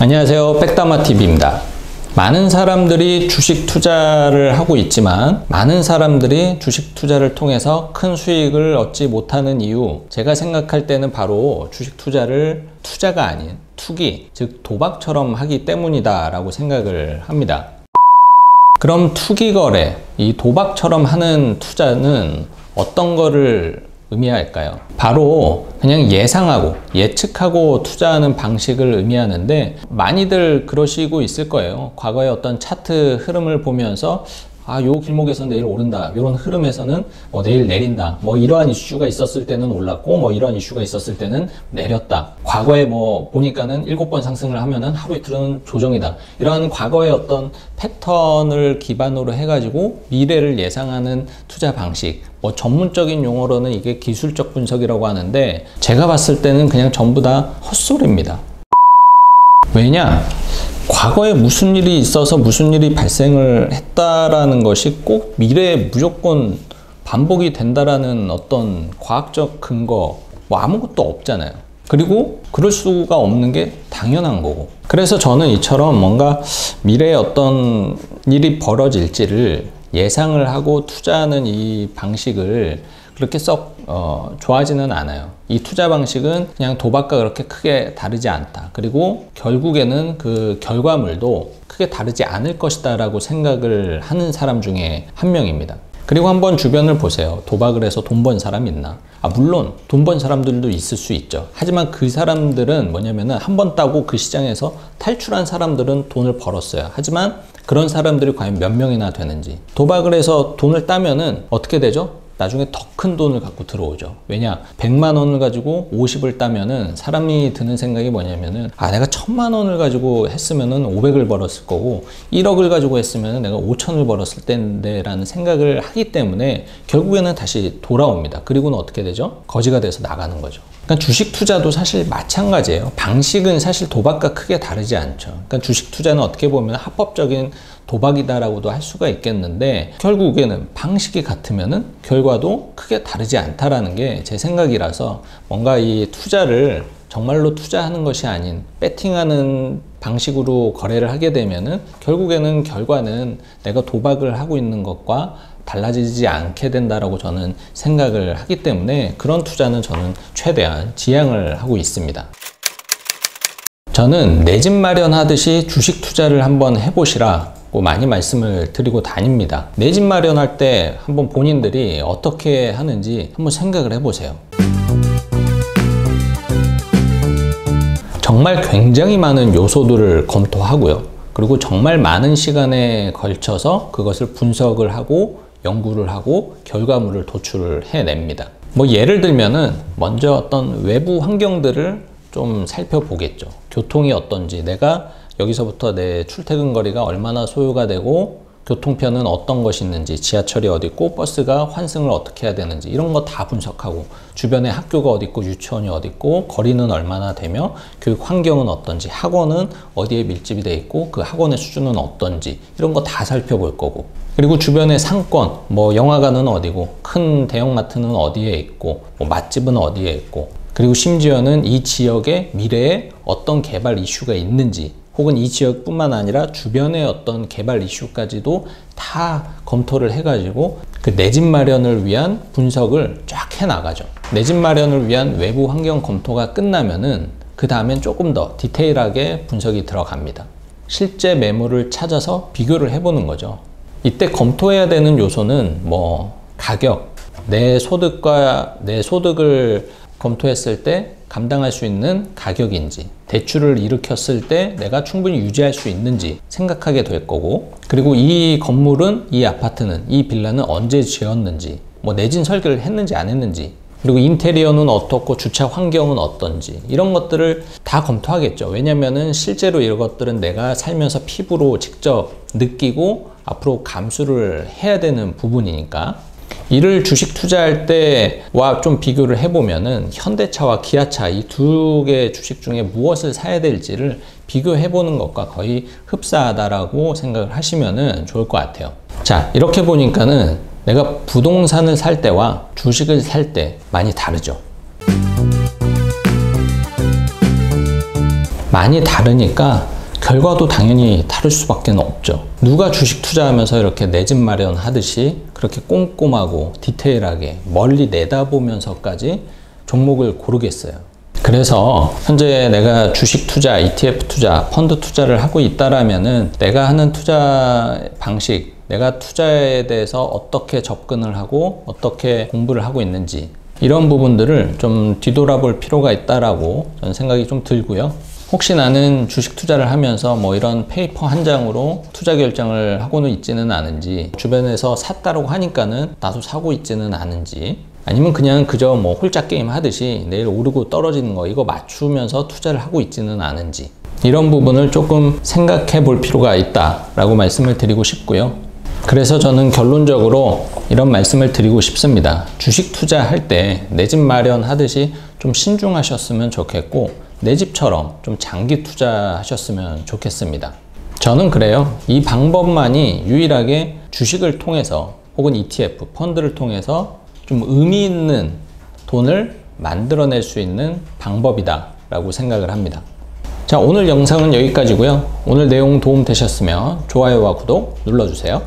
안녕하세요, 백다마TV입니다. 많은 사람들이 주식 투자를 하고 있지만 많은 사람들이 주식 투자를 통해서 큰 수익을 얻지 못하는 이유, 제가 생각할 때는 바로 주식 투자를 투자가 아닌 투기, 즉 도박처럼 하기 때문이다 라고 생각을 합니다. 그럼 투기 거래, 이 도박처럼 하는 투자는 어떤 거를 의미할까요? 바로 그냥 예상하고 예측하고 투자하는 방식을 의미하는데, 많이들 그러시고 있을 거예요. 과거의 어떤 차트 흐름을 보면서 요 길목에서 내일 오른다, 이런 흐름에서는 내일 내린다, 이러한 이슈가 있었을 때는 올랐고 이러한 이슈가 있었을 때는 내렸다, 과거에 보니까는 7번 상승을 하면은 하루 이틀은 조정이다, 이러한 과거의 어떤 패턴을 기반으로 해가지고 미래를 예상하는 투자 방식, 전문적인 용어로는 이게 기술적 분석이라고 하는데, 제가 봤을 때는 그냥 전부 다 헛소리입니다. 왜냐? 과거에 무슨 일이 있어서 무슨 일이 발생을 했다라는 것이 꼭 미래에 무조건 반복이 된다라는 어떤 과학적 근거 아무것도 없잖아요. 그리고 그럴 수가 없는 게 당연한 거고. 그래서 저는 이처럼 뭔가 미래에 어떤 일이 벌어질지를 예상을 하고 투자하는 이 방식을 그렇게 썩 좋아하지는 않아요. 이 투자 방식은 그냥 도박과 그렇게 크게 다르지 않다. 그리고 결국에는 그 결과물도 크게 다르지 않을 것이다 라고 생각을 하는 사람 중에 한 명입니다. 그리고 한번 주변을 보세요. 도박을 해서 돈 번 사람 있나? 물론 돈 번 사람들도 있을 수 있죠. 하지만 그 사람들은 뭐냐면은 한 번 따고 그 시장에서 탈출한 사람들은 돈을 벌었어요. 하지만 그런 사람들이 과연 몇 명이나 되는지. 도박을 해서 돈을 따면은 어떻게 되죠? 나중에 더 큰 돈을 갖고 들어오죠. 왜냐? 100만 원을 가지고 50을 따면은 사람이 드는 생각이 뭐냐면은 내가 1000만 원을 가지고 했으면은 500을 벌었을 거고 1억을 가지고 했으면은 내가 5천을 벌었을 텐데 라는 생각을 하기 때문에 결국에는 다시 돌아옵니다. 그리고는 어떻게 되죠? 거지가 돼서 나가는 거죠. 그러니까 주식 투자도 사실 마찬가지예요. 방식은 사실 도박과 크게 다르지 않죠. 그러니까 주식 투자는 어떻게 보면 합법적인 도박이다라고도 할 수가 있겠는데, 결국에는 방식이 같으면은 결과도 크게 다르지 않다라는 게 제 생각이라서, 뭔가 이 투자를 정말로 투자하는 것이 아닌 배팅하는 방식으로 거래를 하게 되면은 결국에는 결과는 내가 도박을 하고 있는 것과 달라지지 않게 된다라고 저는 생각을 하기 때문에, 그런 투자는 저는 최대한 지양을 하고 있습니다. 저는 내 집 마련하듯이 주식 투자를 한번 해보시라 많이 말씀을 드리고 다닙니다. 내 집 마련할 때 한번 본인들이 어떻게 하는지 한번 생각을 해보세요. 정말 굉장히 많은 요소들을 검토하고요. 그리고 정말 많은 시간에 걸쳐서 그것을 분석을 하고 연구를 하고 결과물을 도출을 해냅니다. 예를 들면은 먼저 어떤 외부 환경들을 좀 살펴보겠죠. 교통이 어떤지, 내가 여기서부터 내 출퇴근 거리가 얼마나 소요가 되고 교통편은 어떤 것이 있는지, 지하철이 어디 있고 버스가 환승을 어떻게 해야 되는지, 이런 거 다 분석하고, 주변에 학교가 어디 있고 유치원이 어디 있고 거리는 얼마나 되며 교육 환경은 어떤지, 학원은 어디에 밀집이 돼 있고 그 학원의 수준은 어떤지, 이런 거 다 살펴볼 거고, 그리고 주변의 상권, 영화관은 어디고 큰 대형마트는 어디에 있고 맛집은 어디에 있고, 그리고 심지어는 이 지역의 미래에 어떤 개발 이슈가 있는지, 혹은 이 지역뿐만 아니라 주변의 어떤 개발 이슈까지도 다 검토를 해가지고 그 내 집 마련을 위한 분석을 쫙 해나가죠. 내 집 마련을 위한 외부 환경 검토가 끝나면은 그 다음엔 조금 더 디테일하게 분석이 들어갑니다. 실제 매물을 찾아서 비교를 해보는 거죠. 이때 검토해야 되는 요소는 가격, 내 소득과 내 소득을 검토했을 때 감당할 수 있는 가격인지, 대출을 일으켰을 때 내가 충분히 유지할 수 있는지 생각하게 될 거고, 그리고 이 건물은, 이 아파트는, 이 빌라는 언제 지었는지, 내진 설계를 했는지 안 했는지, 그리고 인테리어는 어떻고 주차 환경은 어떤지, 이런 것들을 다 검토하겠죠. 왜냐면은 실제로 이런 것들은 내가 살면서 피부로 직접 느끼고 앞으로 감수를 해야 되는 부분이니까. 이를 주식 투자할 때와 좀 비교를 해보면은 현대차와 기아차, 이 두 개 주식 중에 무엇을 사야 될지를 비교해 보는 것과 거의 흡사하다라고 생각을 하시면은 좋을 것 같아요. 자, 이렇게 보니까는 내가 부동산을 살 때와 주식을 살 때 많이 다르죠. 많이 다르니까 결과도 당연히 다를 수밖에 없죠. 누가 주식 투자하면서 이렇게 내 집 마련하듯이 그렇게 꼼꼼하고 디테일하게 멀리 내다보면서까지 종목을 고르겠어요. 그래서 현재 내가 주식 투자, ETF 투자, 펀드 투자를 하고 있다라면은 내가 하는 투자 방식, 내가 투자에 대해서 어떻게 접근을 하고 어떻게 공부를 하고 있는지 이런 부분들을 좀 뒤돌아볼 필요가 있다라고 저는 생각이 좀 들고요. 혹시 나는 주식 투자를 하면서 뭐 이런 페이퍼 한 장으로 투자 결정을 하고는 있지는 않은지, 주변에서 샀다라고 하니까는 나도 사고 있지는 않은지, 아니면 그냥 그저 뭐 홀짝 게임 하듯이 내일 오르고 떨어지는 거 이거 맞추면서 투자를 하고 있지는 않은지, 이런 부분을 조금 생각해 볼 필요가 있다라고 말씀을 드리고 싶고요. 그래서 저는 결론적으로 이런 말씀을 드리고 싶습니다. 주식 투자할 때 내 집 마련하듯이 좀 신중하셨으면 좋겠고, 내 집처럼 좀 장기 투자하셨으면 좋겠습니다. 저는 그래요. 이 방법만이 유일하게 주식을 통해서 혹은 ETF, 펀드를 통해서 좀 의미 있는 돈을 만들어낼 수 있는 방법이다 라고 생각을 합니다. 자, 오늘 영상은 여기까지고요. 오늘 내용 도움 되셨으면 좋아요와 구독 눌러주세요.